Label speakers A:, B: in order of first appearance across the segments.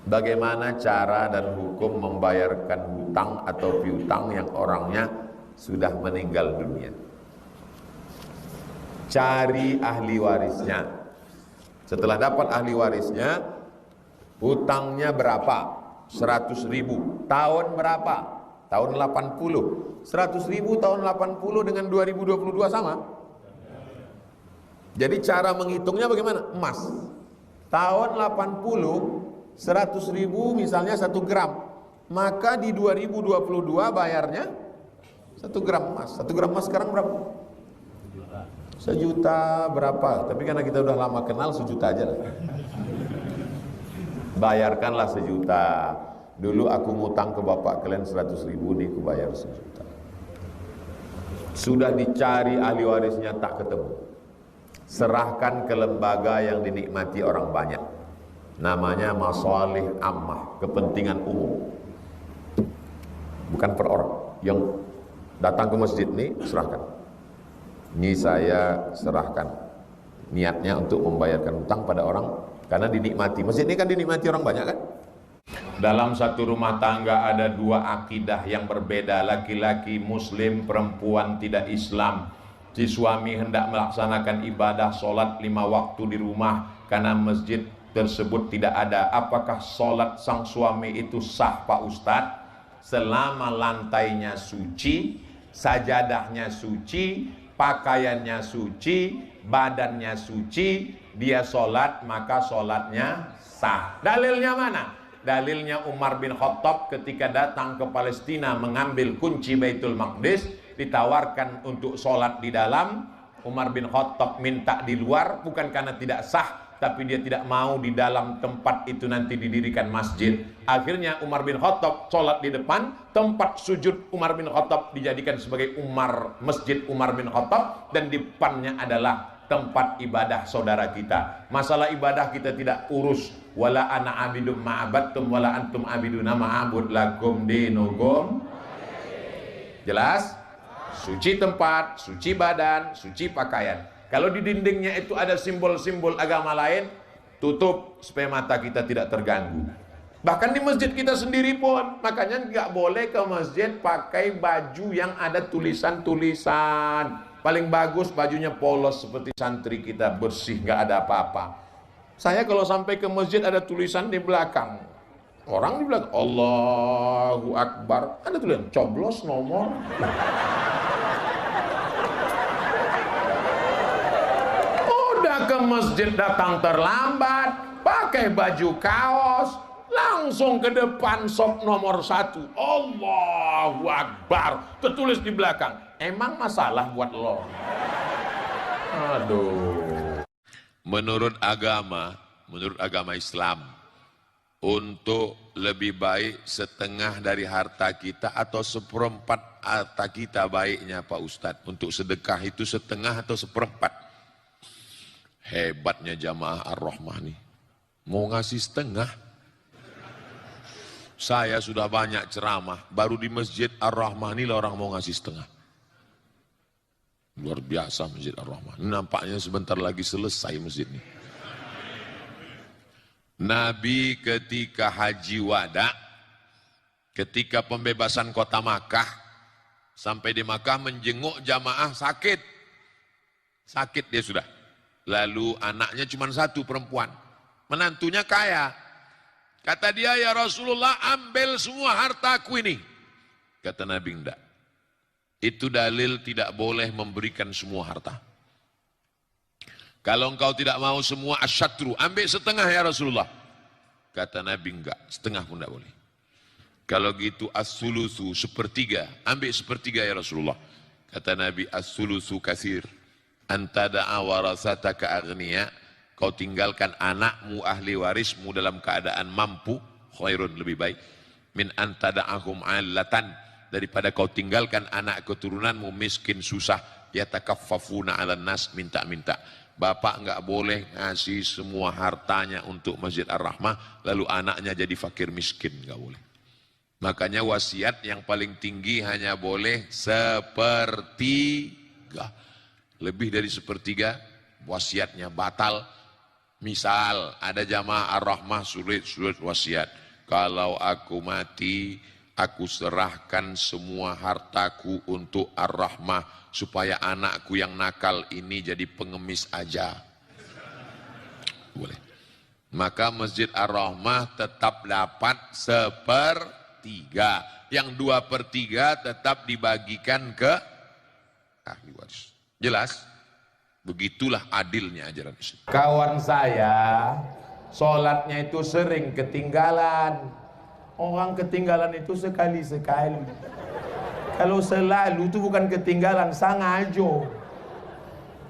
A: Bagaimana cara dan hukum membayarkan hutang atau piutang yang orangnya sudah meninggal dunia? Cari ahli warisnya. Setelah dapat ahli warisnya, hutangnya berapa? 100.000. Tahun berapa? Tahun 80. 100.000 tahun 80 dengan 2022 sama? Jadi cara menghitungnya bagaimana? Emas. Tahun 80 100.000 misalnya 1 gram, maka di 2022 bayarnya 1 gram emas. 1 gram emas sekarang berapa? 1 juta berapa? Tapi karena kita udah lama kenal, 1 juta aja lah. Bayarkanlah 1 juta. Dulu aku ngutang ke bapak kalian 100.000, nih aku bayar 1 juta. Sudah dicari ahli warisnya tak ketemu. Serahkan ke lembaga yang dinikmati orang banyak. Namanya masalih ammah, kepentingan umum, bukan per orang. Yang datang ke masjid nih serahkan, ini saya serahkan, niatnya untuk membayarkan hutang pada orang karena dinikmati. Masjid ini kan dinikmati orang banyak kan. Dalam satu rumah tangga ada 2 akidah yang berbeda, laki-laki muslim, perempuan tidak Islam. Si suami hendak melaksanakan ibadah sholat 5 waktu di rumah karena masjid tersebut tidak ada. Apakah sholat sang suami itu sah Pak Ustadz? Selama lantainya suci, sajadahnya suci, pakaiannya suci, badannya suci, dia sholat maka sholatnya sah. Dalilnya mana? Dalilnya Umar bin Khattab ketika datang ke Palestina mengambil kunci Baitul Maqdis, ditawarkan untuk sholat di dalam. Umar bin Khattab minta di luar, bukan karena tidak sah, tapi dia tidak mau di dalam tempat itu nanti didirikan masjid. Akhirnya Umar bin Khattab sholat di depan, tempat sujud Umar bin Khattab dijadikan sebagai Masjid Umar bin Khattab, dan di depannya adalah tempat ibadah saudara kita. Masalah ibadah kita tidak urus. Wala ana abidum ma'abattum wala antum abiduna ma'abud lakum dinukum. Jelas? Suci tempat, suci badan, suci pakaian. Kalau di dindingnya itu ada simbol-simbol agama lain, tutup supaya mata kita tidak terganggu. Bahkan di masjid kita sendiri pun, makanya nggak boleh ke masjid pakai baju yang ada tulisan-tulisan. Paling bagus bajunya polos seperti santri kita, bersih, nggak ada apa-apa. Saya kalau sampai ke masjid ada tulisan di belakang, orang di belakang Allahu Akbar, ada tulisan coblos nomor. Ke masjid datang terlambat, pakai baju kaos, langsung ke depan sop nomor 1, Allahu Akbar, tertulis di belakang. Emang masalah buat lo? Aduh. Menurut agama Islam, untuk lebih baik setengah dari harta kita atau 1/4 harta kita baiknya Pak Ustadz? Untuk sedekah itu setengah atau 1/4? Hebatnya jamaah Ar-Rahmah nih, mau ngasih setengah. Saya sudah banyak ceramah, baru di masjid Ar-Rahmah ini orang mau ngasih setengah. Luar biasa masjid Ar-Rahmah. Nampaknya sebentar lagi selesai masjid ini. Nabi ketika haji wada, ketika pembebasan kota Makkah, sampai di Makkah menjenguk jamaah sakit. Sakit dia sudah. Lalu anaknya cuma 1 perempuan, menantunya kaya. Kata dia, ya Rasulullah, ambil semua hartaku ini. Kata Nabi, enggak. Itu dalil tidak boleh memberikan semua harta. Kalau engkau tidak mau semua, asyatru, ambil setengah ya Rasulullah. Kata Nabi, enggak, setengah pun enggak boleh. Kalau gitu as-sulusu, 1/3, ambil 1/3 ya Rasulullah. Kata Nabi, as-sulusu katsir. Antada'a warasataka aghniya, kau tinggalkan anakmu ahli warismu dalam keadaan mampu, khairun, lebih baik, min antada'ahum 'allatan, daripada kau tinggalkan anak keturunanmu miskin susah, yatakaffafuna 'alan nas, minta-minta. Bapak enggak boleh ngasih semua hartanya untuk Masjid Ar-Rahmah lalu anaknya jadi fakir miskin, enggak boleh. Makanya wasiat yang paling tinggi hanya boleh 1/3. Lebih dari 1/3 wasiatnya batal. Misal ada jamaah Ar-Rahmah sulit wasiat, kalau aku mati aku serahkan semua hartaku untuk Ar-Rahmah supaya anakku yang nakal ini jadi pengemis aja. Boleh. Maka Masjid Ar-Rahmah tetap dapat 1/3. Yang 2/3 tetap dibagikan ke ahli waris. Jelas? Begitulah adilnya ajaran Islam. Kawan saya sholatnya itu sering ketinggalan. Orang ketinggalan itu sekali-sekali. Kalau selalu itu bukan ketinggalan, sengaja.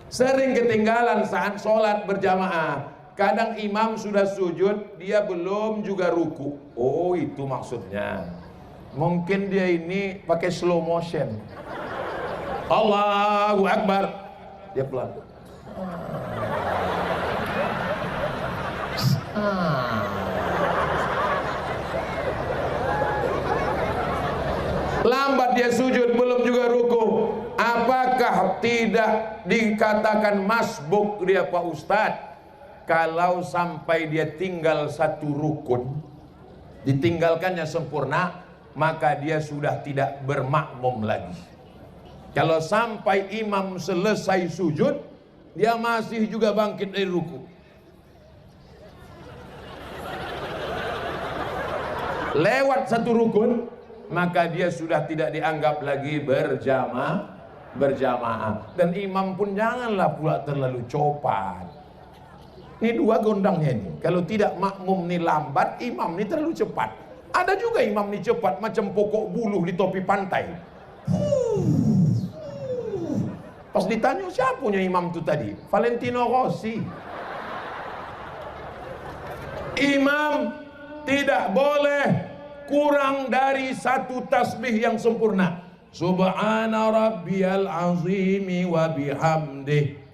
A: Sering ketinggalan saat sholat berjamaah. Kadang imam sudah sujud, dia belum juga ruku. Oh, itu maksudnya. Mungkin dia ini pakai slow motion. Allahu Akbar. Dia pelan. Lambat dia sujud, belum juga ruku. Apakah tidak dikatakan masbuk dia Pak Ustadz? Kalau sampai dia tinggal satu rukun, ditinggalkannya sempurna, maka dia sudah tidak bermakmum lagi. Kalau sampai imam selesai sujud, dia masih juga bangkit dari ruku. Lewat satu rukun, maka dia sudah tidak dianggap lagi berjamaah. Dan imam pun janganlah pula terlalu cepat. Ini dua gondangnya ini. Kalau tidak makmum ni lambat, imam ni terlalu cepat. Ada juga imam ni cepat macam pokok buluh di topi pantai. Pas ditanya siapa punya imam itu tadi? Valentino Rossi. Imam tidak boleh kurang dari satu tasbih yang sempurna. Subhana rabbiyal azimi wa bihamdih.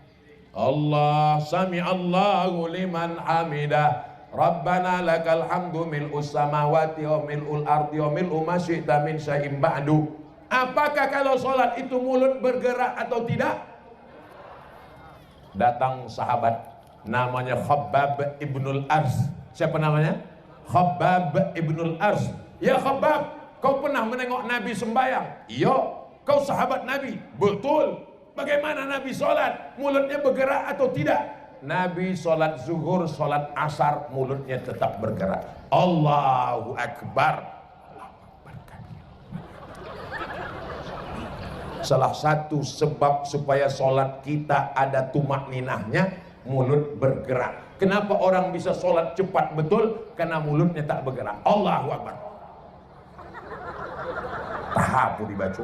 A: Allah sami'allahu liman hamidah. Rabbana lakal hamdu mil'us samawati wa mil'ul ardi wa mil'u ma syi'ta min syai'in ba'du. Apakah kalau sholat itu mulut bergerak atau tidak? Datang sahabat namanya Khabbab ibnul Arz. Siapa namanya? Khabbab ibnul Arz. Ya Khabbab, kau pernah menengok Nabi sembahyang? Iya. Kau sahabat Nabi? Betul. Bagaimana Nabi sholat? Mulutnya bergerak atau tidak? Nabi sholat zuhur, sholat asar, mulutnya tetap bergerak. Allahu Akbar. Salah satu sebab supaya sholat kita ada tumak ninahnya, mulut bergerak. Kenapa orang bisa sholat cepat betul? Karena mulutnya tak bergerak. Allahu Akbar. Tahapu dibaca.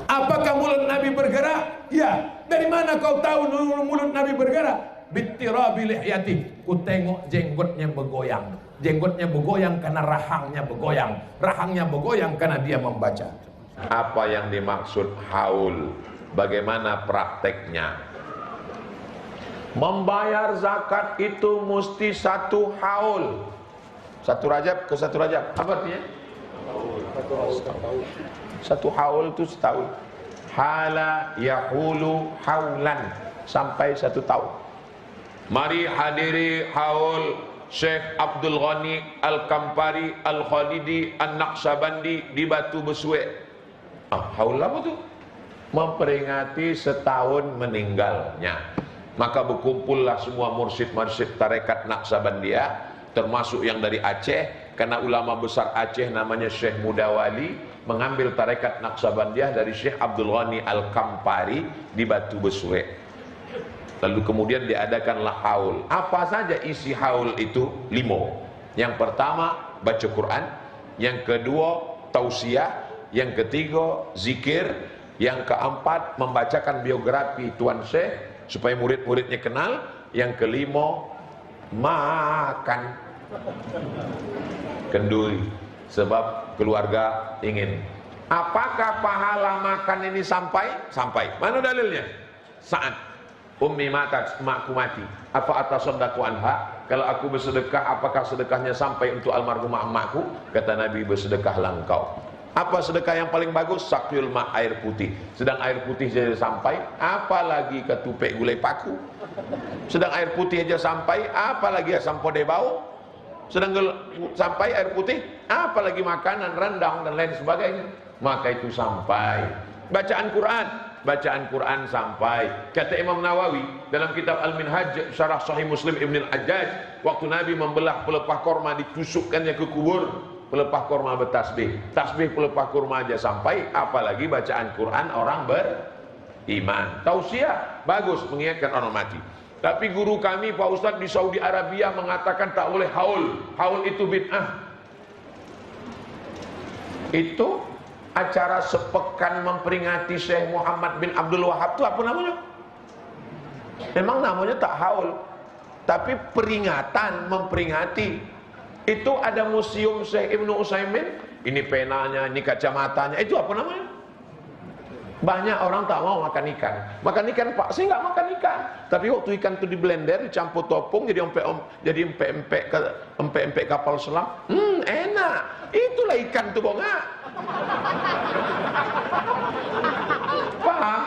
A: Apakah mulut Nabi bergerak? Ya. Dari mana kau tahu mulut Nabi bergerak? Bittirabi lihyati. Ku tengok jenggotnya bergoyang. Jenggotnya bergoyang karena rahangnya bergoyang. Rahangnya bergoyang karena dia membaca. Apa yang dimaksud haul? Bagaimana prakteknya? Membayar zakat itu mesti satu haul. Satu Rajab ke satu Rajab. Apa artinya? Satu haul itu setahun. Hala yahulu haulan, sampai satu tahun. Mari hadiri haul Syekh Abdul Ghani Al-Kampari Al-Khalidi An-Naqsabandi di Batu Besuek. Haul apa tu? Memperingati setahun meninggalnya. Maka berkumpullah semua mursyid-mursyid tarekat Naqsabandiyah, termasuk yang dari Aceh, karena ulama besar Aceh namanya Syekh Mudawali mengambil tarekat Naqsabandiyah dari Syekh Abdul Ghani Al-Kampari di Batu Besuek. Lalu kemudian diadakanlah haul. Apa saja isi haul itu? 5. Yang pertama baca Quran, yang kedua tausiah, yang ketiga zikir, yang keempat membacakan biografi Tuan Syekh supaya murid-muridnya kenal, yang kelima makan kenduri sebab keluarga ingin. Apakah pahala makan ini sampai? Sampai. Mana dalilnya? Saat ummi matat, makku mati, apa atasaddaqu anha, kalau aku bersedekah apakah sedekahnya sampai untuk almarhumah emakku? Kata Nabi, bersedekahlah engkau. Apa sedekah yang paling bagus? Sakyul ma, air putih. Sedang air putih saja sampai, apalagi ketupek gulai paku. Sedang air putih aja sampai, apalagi asam podeh bau. Sedang sampai air putih, apalagi makanan, rendang dan lain sebagainya. Maka itu sampai. Bacaan Quran sampai. Kata Imam Nawawi dalam kitab Al-Minhaj Syarah Sahih Muslim Ibn Al-Hajjaj, waktu Nabi membelah pelepah korma ditusukkannya ke kubur, pelepah korma bertasbih, tasbih pelepah korma aja sampai, apalagi bacaan Quran orang beriman. Tausiah bagus mengingatkan orang mati. Tapi guru kami Pak Ustadz di Saudi Arabia mengatakan tak boleh haul. Haul itu bid'ah. Itu acara sepekan memperingati Syekh Muhammad bin Abdul Wahab itu apa namanya? Memang namanya tak haul, tapi peringatan, memperingati. Itu ada museum Syekh Ibnu Utsaimin, ini penanya, ini kacamatanya, itu apa namanya? Banyak orang tak mau makan ikan. Makan ikan, Pak, saya nggak makan ikan. Tapi waktu ikan itu di blender, dicampur topung, jadi empek-empek kapal selam. Enak. Itulah ikan tuh, bonga. Paham?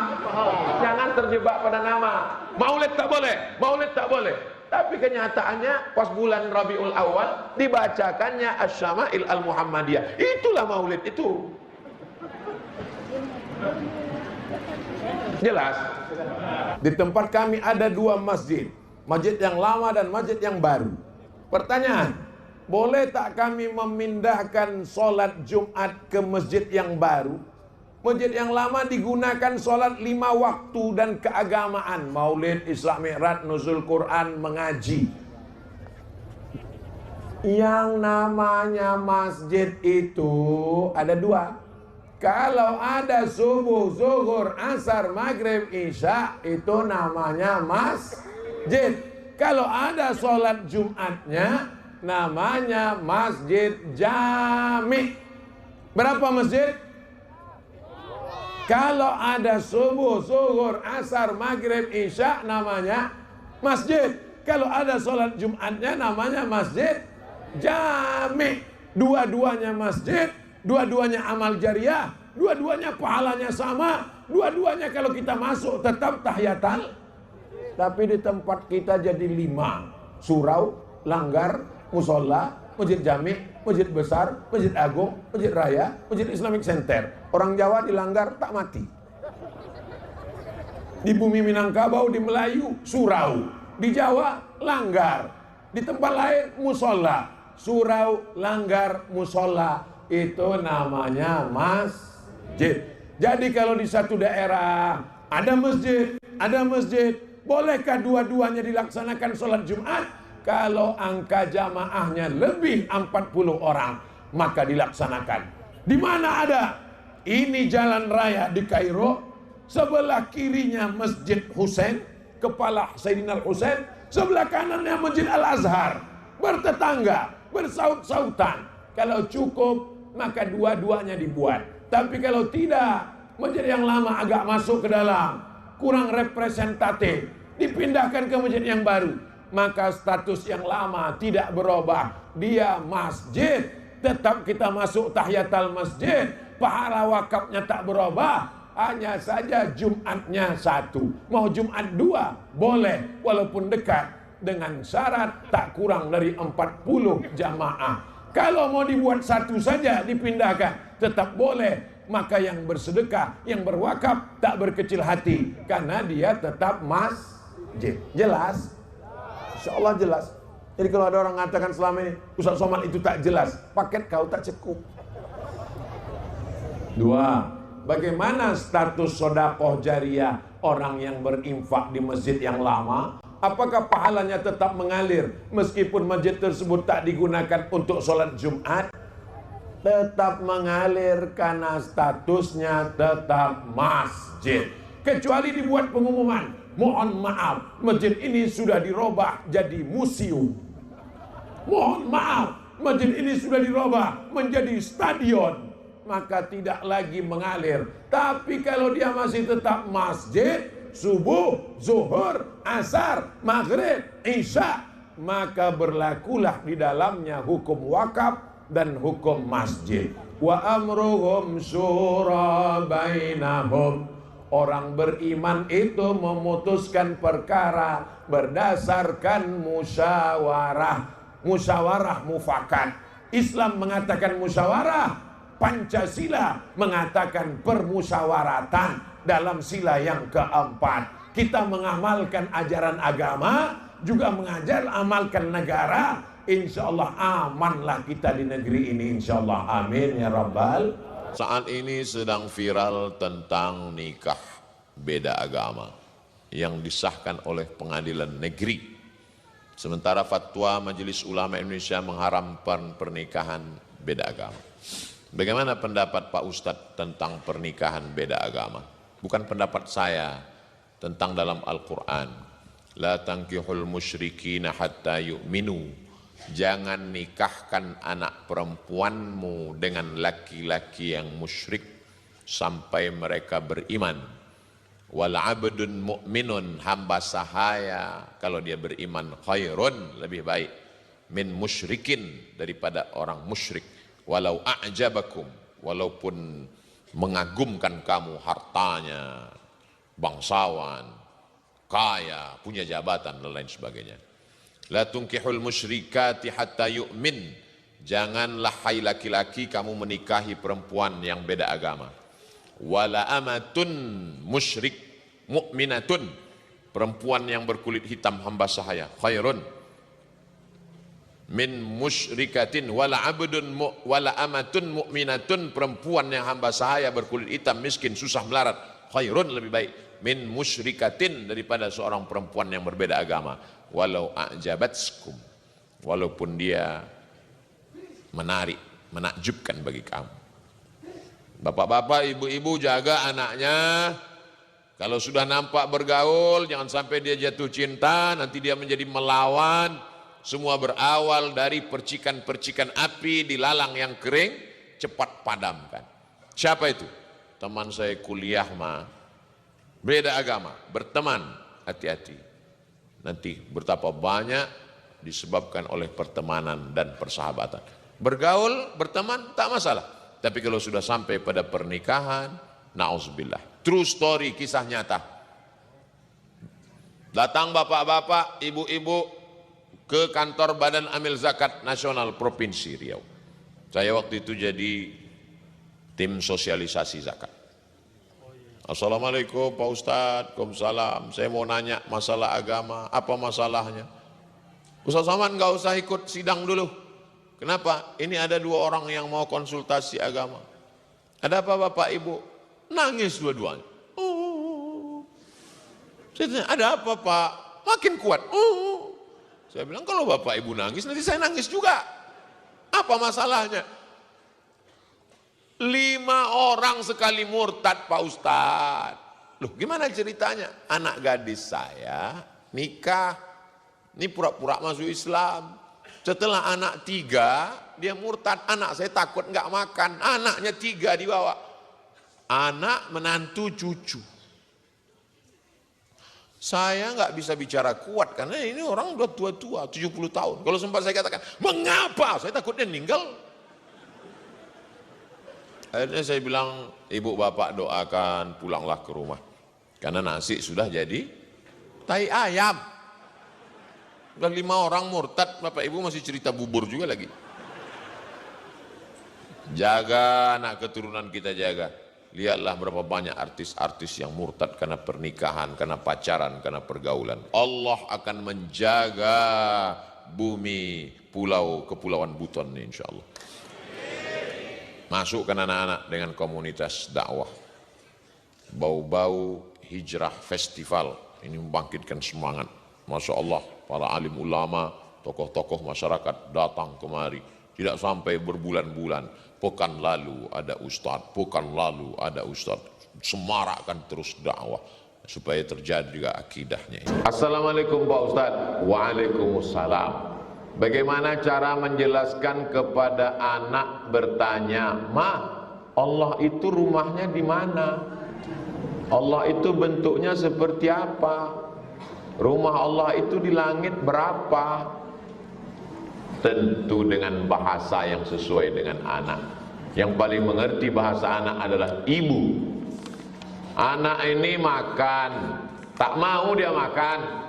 A: Jangan terjebak pada nama. Maulid tak boleh, maulid tak boleh. Tapi kenyataannya pas bulan Rabiul Awal dibacakannya Asy-Syama'il Al-Muhammadiyah. Itulah maulid itu. Jelas? Di tempat kami ada dua masjid, masjid yang lama dan masjid yang baru. Pertanyaan, boleh tak kami memindahkan sholat Jumat ke masjid yang baru? Masjid yang lama digunakan sholat 5 waktu dan keagamaan, maulid, Isra Mi'raj, nuzul Quran, mengaji. Yang namanya masjid itu ada dua. Kalau ada subuh, zuhur, asar, maghrib, isya, itu namanya masjid. Kalau ada sholat Jumatnya, namanya masjid jami. Berapa masjid? Kalau ada subuh, zuhur, asar, maghrib, isya, namanya masjid. Kalau ada sholat Jumatnya, namanya masjid jami. Dua-duanya masjid, dua-duanya amal jariah, dua-duanya pahalanya sama, dua-duanya kalau kita masuk tetap tahiyatul. Tapi di tempat kita jadi 5: surau, langgar, musola, masjid jami, masjid besar, masjid agung, masjid raya, masjid Islamic Center. Orang Jawa dilanggar tak mati. Di bumi Minangkabau, di Melayu surau, di Jawa langgar, di tempat lain musola. Surau, langgar, musola, itu namanya masjid. Jadi kalau di satu daerah ada masjid, bolehkah dua-duanya dilaksanakan sholat Jumat? Kalau angka jamaahnya lebih 40 orang, maka dilaksanakan. Di mana ada? Ini jalan raya di Kairo, sebelah kirinya Masjid Husain, kepala Sayyidina Husain, sebelah kanannya Masjid Al-Azhar, bertetangga, bersaut-sautan. Kalau cukup, maka dua-duanya dibuat. Tapi kalau tidak, masjid yang lama agak masuk ke dalam, kurang representatif, dipindahkan ke masjid yang baru, maka status yang lama tidak berubah, dia masjid. Tetap kita masuk tahiyatul masjid, pahala wakafnya tak berubah, hanya saja Jumatnya 1. Mau Jumat 2 boleh, walaupun dekat, dengan syarat tak kurang dari 40 jamaah. Kalau mau dibuat 1 saja dipindahkan, tetap boleh. Maka yang bersedekah, yang berwakaf, tak berkecil hati, karena dia tetap masjid. Jelas? Insya Allah jelas. Jadi kalau ada orang mengatakan selama ini Ustaz Somad itu tak jelas, paket kau tak cukup. 2. Bagaimana status sedekah jariah orang yang berinfak di masjid yang lama? Apakah pahalanya tetap mengalir meskipun masjid tersebut tak digunakan untuk sholat Jumat? Tetap mengalir karena statusnya tetap masjid. Kecuali dibuat pengumuman, mohon maaf, masjid ini sudah dirubah jadi museum. Mohon maaf, masjid ini sudah dirubah menjadi stadion. Maka tidak lagi mengalir. Tapi kalau dia masih tetap masjid, subuh, zuhur, asar, maghrib, isya, maka berlakulah di dalamnya hukum wakaf dan hukum masjid. Wa amruhum syura bainahum. Orang beriman itu memutuskan perkara berdasarkan musyawarah. Musyawarah mufakat. Islam mengatakan musyawarah, Pancasila mengatakan permusyawaratan dalam sila yang keempat. Kita mengamalkan ajaran agama, juga amalkan negara. Insya Allah amanlah kita di negeri ini, insya Allah. Amin ya Rabbal. Saat ini sedang viral tentang nikah beda agama yang disahkan oleh pengadilan negeri. Sementara fatwa Majelis Ulama Indonesia mengharamkan pernikahan beda agama. Bagaimana pendapat Pak Ustadz tentang pernikahan beda agama? Bukan pendapat saya, tentang dalam Al-Quran. La tankihul musyrikina hatta yu'minu. Jangan nikahkan anak perempuanmu dengan laki-laki yang musyrik sampai mereka beriman. Wal abdun mu'minun, hamba sahaya kalau dia beriman, khairun, lebih baik, min musyrikin, daripada orang musyrik. Walau a'jabakum, walaupun mengagumkan kamu hartanya, bangsawan, kaya, punya jabatan dan lain sebagainya. La tunkihul musyrikati hatta yu'min. Janganlah hai laki-laki kamu menikahi perempuan yang beda agama. Wala amatun musyrik mu'minatun, perempuan yang berkulit hitam hamba sahaya, khairun min musyrikatin. Wala amatun mu'minatun, perempuan yang hamba sahaya berkulit hitam miskin susah melarat, khairun, lebih baik, min musyrikatin, daripada seorang perempuan yang berbeda agama. Walau a'jabatskum, walaupun dia menarik, menakjubkan bagi kamu. Bapak-bapak, ibu-ibu, jaga anaknya. Kalau sudah nampak bergaul, jangan sampai dia jatuh cinta, nanti dia menjadi melawan. Semua berawal dari percikan-percikan api di lalang yang kering, cepat padamkan. Siapa itu? Teman saya kuliah mah, beda agama, berteman, hati-hati. Nanti betapa banyak disebabkan oleh pertemanan dan persahabatan. Bergaul, berteman, tak masalah. Tapi kalau sudah sampai pada pernikahan, na'udzubillah. True story, kisah nyata. Datang bapak-bapak, ibu-ibu ke kantor Badan Amil Zakat Nasional Provinsi Riau. Saya waktu itu jadi tim sosialisasi zakat. Assalamualaikum Pak Ustadz, Waalaikumsalam. Saya mau nanya masalah agama, apa masalahnya? Ustadz Saman nggak usah ikut sidang dulu. Kenapa? Ini ada dua orang yang mau konsultasi agama. Ada apa Bapak Ibu? Nangis dua-duanya. Saya tanya, ada apa Pak? Makin kuat. Saya bilang, kalau Bapak Ibu nangis, nanti saya nangis juga. Apa masalahnya? 5 orang sekali murtad Pak Ustadz. Loh, gimana ceritanya? Anak gadis saya nikah, ini pura-pura masuk Islam. Setelah anak 3, dia murtad. Anak saya takut nggak makan. Anaknya 3 dibawa. Anak, menantu, cucu. Saya nggak bisa bicara kuat karena ini orang udah tua-tua, 70 tahun. Kalau sempat saya katakan, mengapa? Saya takutnya meninggal. Akhirnya saya bilang, ibu bapak doakan pulanglah ke rumah. Karena nasi sudah jadi tai ayam. Udah 5 orang murtad, bapak ibu masih cerita bubur juga lagi. Jaga anak keturunan kita, jaga. Lihatlah berapa banyak artis-artis yang murtad karena pernikahan, karena pacaran, karena pergaulan. Allah akan menjaga bumi, pulau Kepulauan Buton ini insya Allah. Masukkan anak-anak dengan komunitas dakwah. Bau-bau hijrah festival, ini membangkitkan semangat. Masya Allah, para alim ulama, tokoh-tokoh masyarakat datang kemari. Tidak sampai berbulan-bulan. Pekan lalu ada ustadz, pekan lalu ada ustadz. Semarakkan terus dakwah supaya terjadi juga akidahnya. Assalamualaikum Pak Ustadz. Waalaikumsalam. Bagaimana cara menjelaskan kepada anak bertanya, Ma, Allah itu rumahnya di mana? Allah itu bentuknya seperti apa? Rumah Allah itu di langit berapa? Tentu dengan bahasa yang sesuai dengan anak. Yang paling mengerti bahasa anak adalah ibu. Anak ini makan, tak mau dia makan.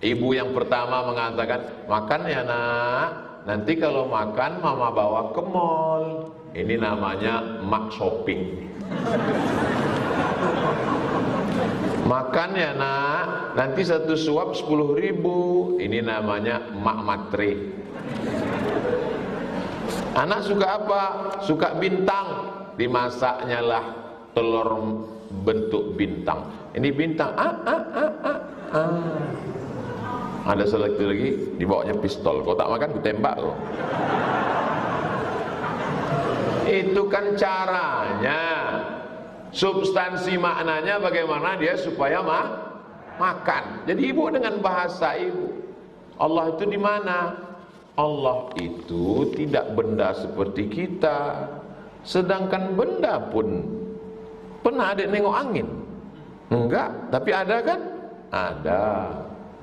A: Ibu yang pertama mengatakan, makan ya nak, nanti kalau makan mama bawa ke mall. Ini namanya mak shopping. Makan ya nak, nanti satu suap 10.000. Ini namanya mak matre. Anak suka apa? Suka bintang. Dimasaknya lah telur bentuk bintang. Ini bintang. Ada satu lagi dibawanya pistol. Kau tak makan, ku tembak kau. Itu kan caranya. Substansi maknanya bagaimana dia supaya makan. Jadi ibu dengan bahasa ibu. Allah itu di mana? Allah itu tidak benda seperti kita. Sedangkan benda pun pernah ada nengok angin? Enggak, tapi ada kan? Ada.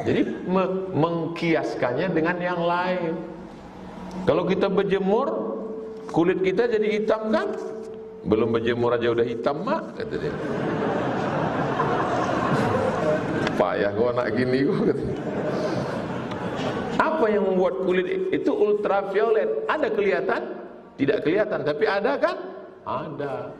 A: Jadi mengkiaskannya dengan yang lain. Kalau kita berjemur, kulit kita jadi hitam kan? Belum berjemur aja udah hitam mak, kata dia. Payah kau nak gini kau, kata. Apa yang membuat kulit itu ultraviolet? Ada kelihatan? Tidak kelihatan, tapi ada kan? Ada.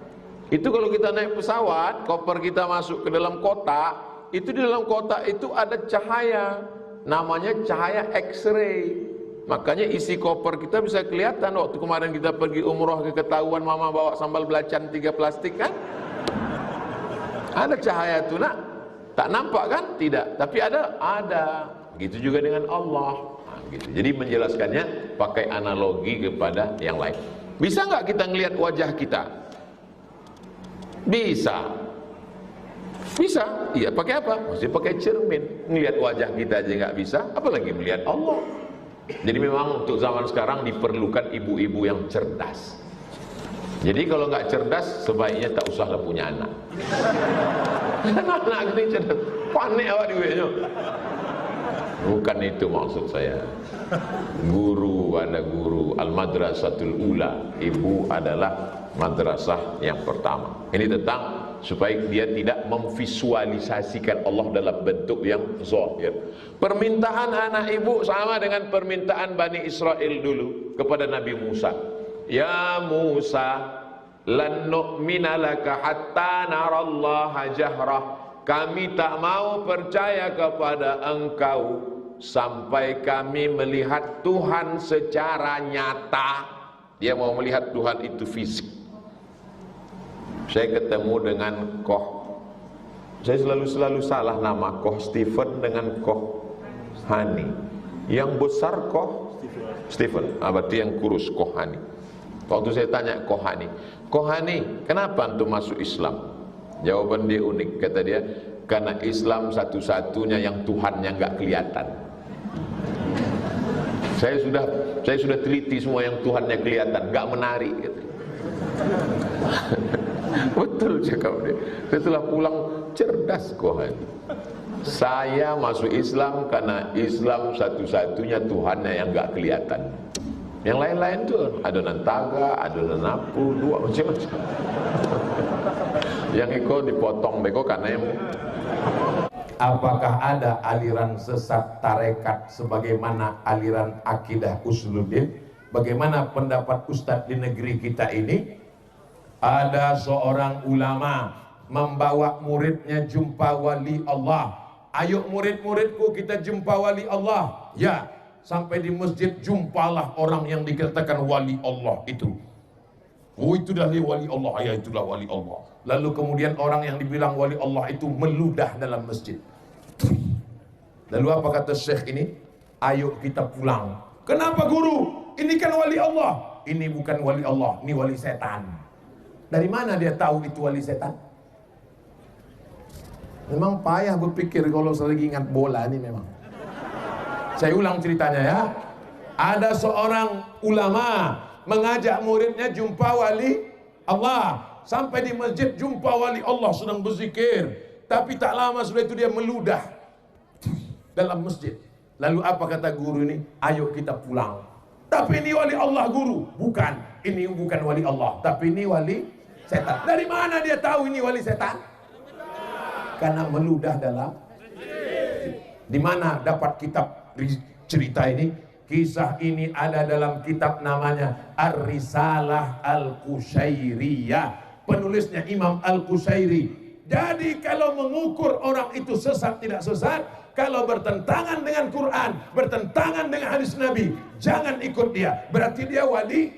A: Itu kalau kita naik pesawat, koper kita masuk ke dalam kotak, itu di dalam kotak itu ada cahaya, namanya cahaya X-ray. Makanya isi koper kita bisa kelihatan. Waktu kemarin kita pergi umroh ke ketahuan mama bawa sambal belacan 3 plastik kan? Ada cahaya itu nak? Tak nampak kan? Tidak. Tapi ada. Begitu juga dengan Allah. Nah, gitu. Jadi menjelaskannya pakai analogi kepada yang lain. Bisa nggak kita ngelihat wajah kita? Bisa. Bisa. Iya. Pakai apa? Mesti pakai cermin. Ngelihat wajah kita aja nggak bisa, apalagi melihat Allah. Jadi memang untuk zaman sekarang diperlukan ibu-ibu yang cerdas. Jadi kalau nggak cerdas, sebaiknya tak usahlah punya anak. Anak ini cerdas, panik awak diweknya. Bukan itu maksud saya. Guru, ada guru, al-madrasatul ula. Ibu adalah madrasah yang pertama. Ini tentang supaya dia tidak memvisualisasikan Allah dalam bentuk yang zahir. Permintaan anak ibu sama dengan permintaan Bani Israel dulu kepada Nabi Musa. Ya Musa, lan nu'mina laka hatta narallaha jahrah. Kami tak mau percaya kepada engkau sampai kami melihat Tuhan secara nyata. Dia mau melihat Tuhan itu fisik. Saya ketemu dengan Koh. Saya selalu salah nama Koh Stephen dengan Koh Hani. Yang besar Koh Stephen, berarti yang kurus Koh Hani. Waktu saya tanya Koh Hani, kenapa antum masuk Islam? Jawaban dia unik, kata dia, karena Islam satu-satunya yang Tuhannya nggak kelihatan. Saya sudah teliti semua yang Tuhannya kelihatan, nggak menarik. Gitu. Betul cakap dia. Setelah pulang cerdas Koh Hani. Saya masuk Islam karena Islam satu-satunya Tuhannya yang nggak kelihatan. Yang lain-lain tuh adonan taga, adonan napu, dua macam-macam. Yang ikut dipotong beko karena yang... Apakah ada aliran sesat tarekat sebagaimana aliran akidah Usuluddin? Bagaimana pendapat Ustadz di negeri kita ini? Ada seorang ulama membawa muridnya jumpa wali Allah. Ayo murid-muridku kita jumpa wali Allah. Ya, sampai di masjid jumpalah orang yang dikatakan wali Allah itu. Oh itu dah wali Allah, ya itulah wali Allah. Lalu kemudian orang yang dibilang wali Allah itu meludah dalam masjid. Lalu apa kata Syekh ini? Ayo kita pulang. Kenapa guru? Ini kan wali Allah. Ini bukan wali Allah, ini wali setan. Dari mana dia tahu itu wali setan? Memang payah berpikir kalau saya lagi ingat bola ini memang. Saya ulang ceritanya ya. Ada seorang ulama mengajak muridnya jumpa wali Allah. Sampai di masjid jumpa wali Allah sedang berzikir. Tapi tak lama sudah itu dia meludah dalam masjid.
B: Lalu apa kata guru ini? Ayo kita pulang. Tapi ini wali Allah guru. Bukan, ini bukan wali Allah, tapi ini wali setan. Dari mana dia tahu ini wali setan? Karena meludah dalam. Di mana dapat kitab cerita ini? Kisah ini ada dalam kitab namanya Ar-Risalah Al-Qushairiyah. Penulisnya Imam Al-Qushairi. Jadi kalau mengukur orang itu sesat tidak sesat, kalau bertentangan dengan Quran, bertentangan dengan hadis Nabi, jangan ikut dia. Berarti dia wali.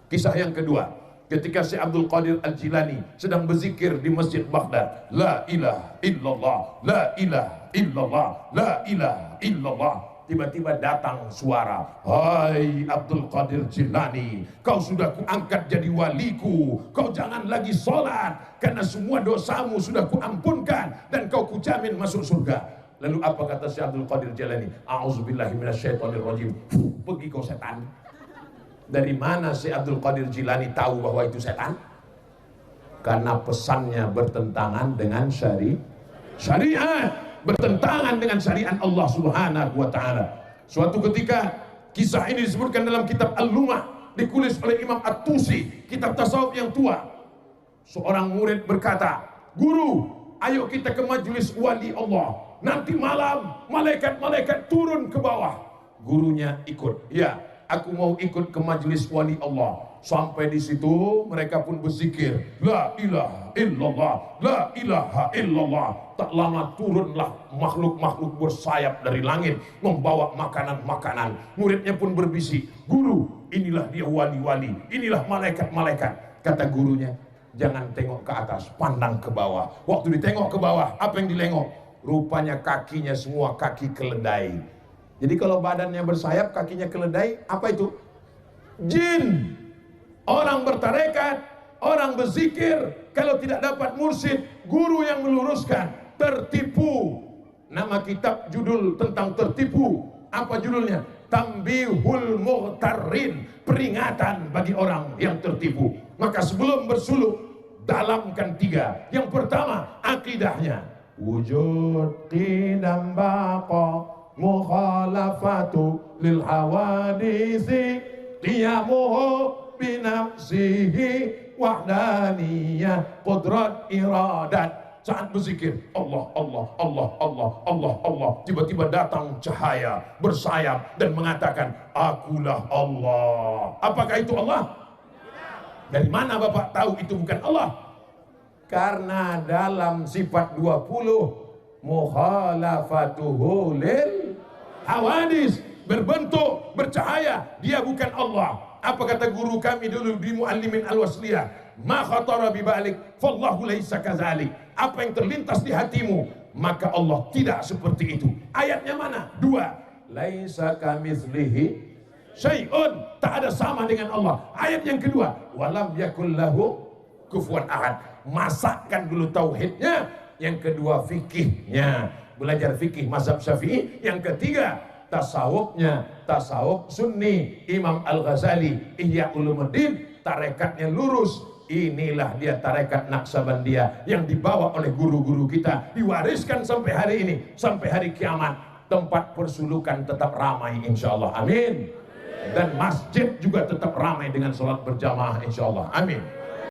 B: Kisah yang kedua, ketika Syekh Abdul Qadir Al-Jilani sedang berzikir di Masjid Baghdad, la ilaha illallah, la ilaha illallah, la ilaha illallah. Tiba-tiba datang suara, hai Abdul Qadir Jilani, kau sudah kuangkat jadi waliku, kau jangan lagi sholat, karena semua dosamu sudah kuampunkan, dan kau kujamin masuk surga. Lalu apa kata Syekh Abdul Qadir Jilani? A'udzubillahi minasyaitonirrajim. Pergi kau setan. Dari mana Syekh Abdul Qadir Jilani tahu bahwa itu setan? Karena pesannya bertentangan dengan syariat, bertentangan dengan syariat Allah Subhanahu wa taala. Suatu ketika, kisah ini disebutkan dalam kitab Al-Lumah, ditulis oleh Imam At-Tusi, kitab tasawuf yang tua. Seorang murid berkata, "Guru, ayo kita ke majelis wali Allah. Nanti malam malaikat-malaikat turun ke bawah." Gurunya ikut. "Ya, aku mau ikut ke majelis wali Allah." Sampai di situ mereka pun berzikir, la ilaha illallah, la ilaha illallah. Tak lama turunlah makhluk-makhluk bersayap dari langit membawa makanan-makanan. Muridnya pun berbisik, "Guru, inilah dia wali-wali, inilah malaikat-malaikat." Kata gurunya, "Jangan tengok ke atas, pandang ke bawah." Waktu ditengok ke bawah, apa yang dilengok? Rupanya kakinya semua kaki keledai. Jadi kalau badannya bersayap, kakinya keledai, apa itu? Jin. Orang bertarekat, orang berzikir, kalau tidak dapat mursyid, guru yang meluruskan, tertipu. Nama kitab judul tentang tertipu, apa judulnya? Tambihul Mughtarrin, peringatan bagi orang yang tertipu. Maka sebelum bersuluk, dalamkan tiga. Yang pertama, akidahnya. Wujud qidam baqa mukhalafatu lil hawadisi qiyamuhu binafsihi wahdaniyah qudrat iradat. Saat berzikir Allah Allah Allah Allah Allah Allah, tiba-tiba datang cahaya bersayap dan mengatakan, akulah Allah. Apakah itu Allah? Dari mana Bapak tahu itu bukan Allah? Karena dalam sifat 20 mukhalafatuhu lil hawadis, berbentuk bercahaya, dia bukan Allah. Apa kata guru kami dulu di Muallimin Al-Wasliyah? Ma khatara bi balik fallahu laisa kadzalik. Apa yang terlintas di hatimu, maka Allah tidak seperti itu. Ayatnya mana? 2. Laisa kamitslihi syai'un, tak ada sama dengan Allah. Ayat yang kedua, walam yakul lahu kufuwan ahad. Masakkan dulu tauhidnya. Yang kedua fikihnya, belajar fikih mazhab Syafi'i. Yang ketiga tasawufnya, tasawuf sunni Imam Al-Ghazali, Ihya Ulumuddin, tarekatnya lurus. Inilah dia tarekat Naqsabandiyah yang dibawa oleh guru-guru kita, diwariskan sampai hari ini, sampai hari kiamat. Tempat persulukan tetap ramai insyaallah, amin. Dan masjid juga tetap ramai dengan sholat berjamaah insyaallah, amin.